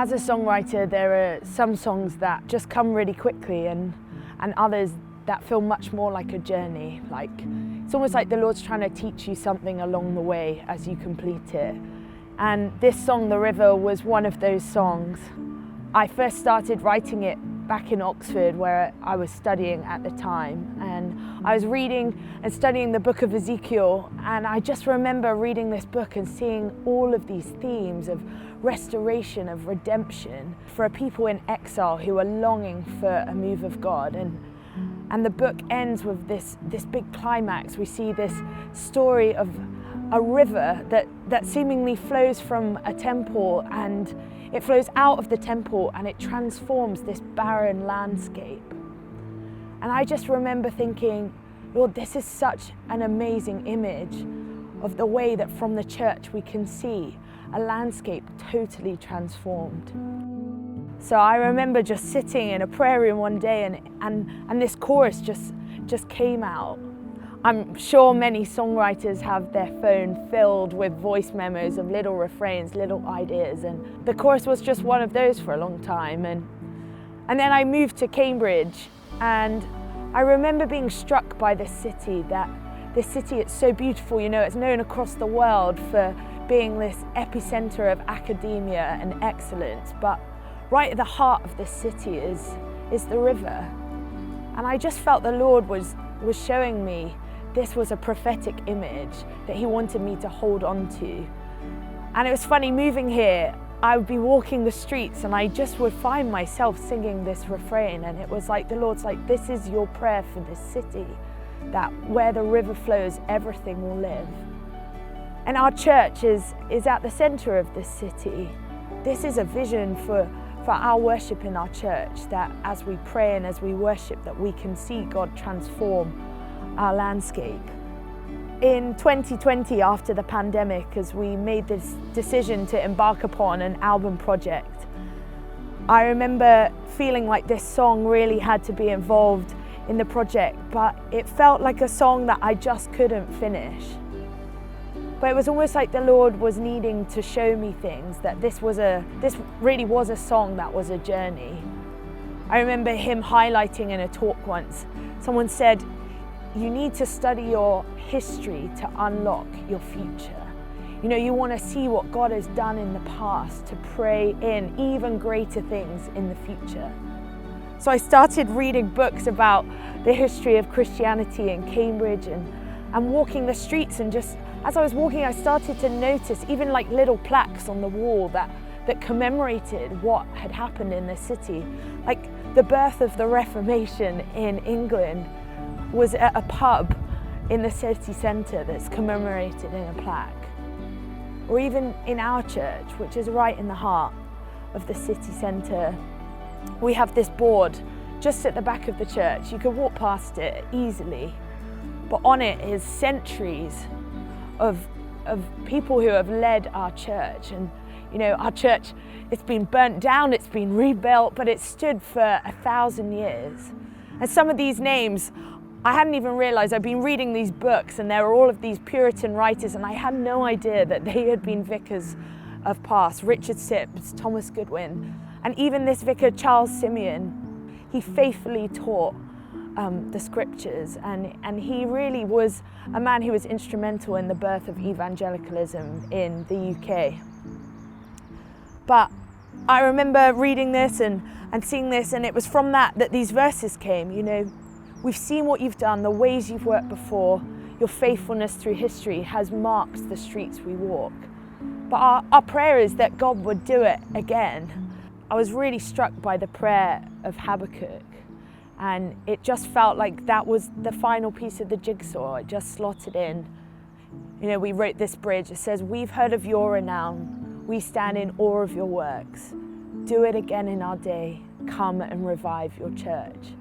As a songwriter, there are some songs that just come really quickly and others that feel much more like a journey. Like, it's almost like the Lord's trying to teach you something along the way as you complete it. And this song, The River, was one of those songs. I first started writing it back in Oxford, where I was studying at the time, and I was reading and studying the book of Ezekiel, and I just remember reading this book and seeing all of these themes of restoration, of redemption for a people in exile who are longing for a move of God. And the book ends with this big climax. We see this story of a river that seemingly flows from a temple, and it flows out of the temple and it transforms this barren landscape. And I just remember thinking, Lord, this is such an amazing image of the way that from the church we can see a landscape totally transformed. So I remember just sitting in a prayer room one day and this chorus just came out. I'm sure many songwriters have their phone filled with voice memos of little refrains, little ideas, and the chorus was just one of those for a long time. And then I moved to Cambridge, and I remember being struck by this city, it's so beautiful, you know, it's known across the world for being this epicenter of academia and excellence, but right at the heart of this city is the river. And I just felt the Lord was showing me this was a prophetic image that he wanted me to hold on to. And it was funny, moving here, I would be walking the streets and I just would find myself singing this refrain, and it was like the Lord's like, this is your prayer for this city, that where the river flows, everything will live. And our church is at the center of this city. This is a vision for our worship in our church, that as we pray and as we worship, that we can see God transform our landscape. In 2020, after the pandemic, as we made this decision to embark upon an album project, I remember feeling like this song really had to be involved in the project, but it felt like a song that I just couldn't finish. But it was almost like the Lord was needing to show me things, that this really was a song that was a journey. I remember him highlighting in a talk once, someone said, you need to study your history to unlock your future. You know, you want to see what God has done in the past to pray in even greater things in the future. So I started reading books about the history of Christianity in Cambridge and walking the streets, and just as I was walking, I started to notice even like little plaques on the wall that commemorated what had happened in the city. Like the birth of the Reformation in England was at a pub in the city centre that's commemorated in a plaque. Or even in our church, which is right in the heart of the city centre, we have this board just at the back of the church. You could walk past it easily, but on it is centuries of people who have led our church. And you know, our church, it's been burnt down, it's been rebuilt, but it stood for 1,000 years. And some of these names, I hadn't even realized. I've been reading these books and there were all of these Puritan writers, and I had no idea that they had been vicars of past. Richard Sibbes, Thomas Goodwin, and even this vicar, Charles Simeon. He faithfully taught the scriptures, and he really was a man who was instrumental in the birth of evangelicalism in the UK. But I remember reading this and seeing this, and it was from that these verses came. You know, we've seen what you've done, the ways you've worked before. Your faithfulness through history has marked the streets we walk. But our prayer is that God would do it again. I was really struck by the prayer of Habakkuk, and it just felt like that was the final piece of the jigsaw. It just slotted in. You know, we wrote this bridge. It says, we've heard of your renown. We stand in awe of your works. Do it again in our day. Come and revive your church.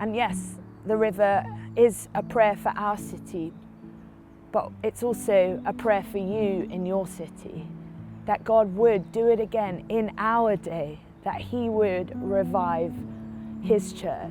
And yes, the river is a prayer for our city, but it's also a prayer for you in your city, that God would do it again in our day, that he would revive his church.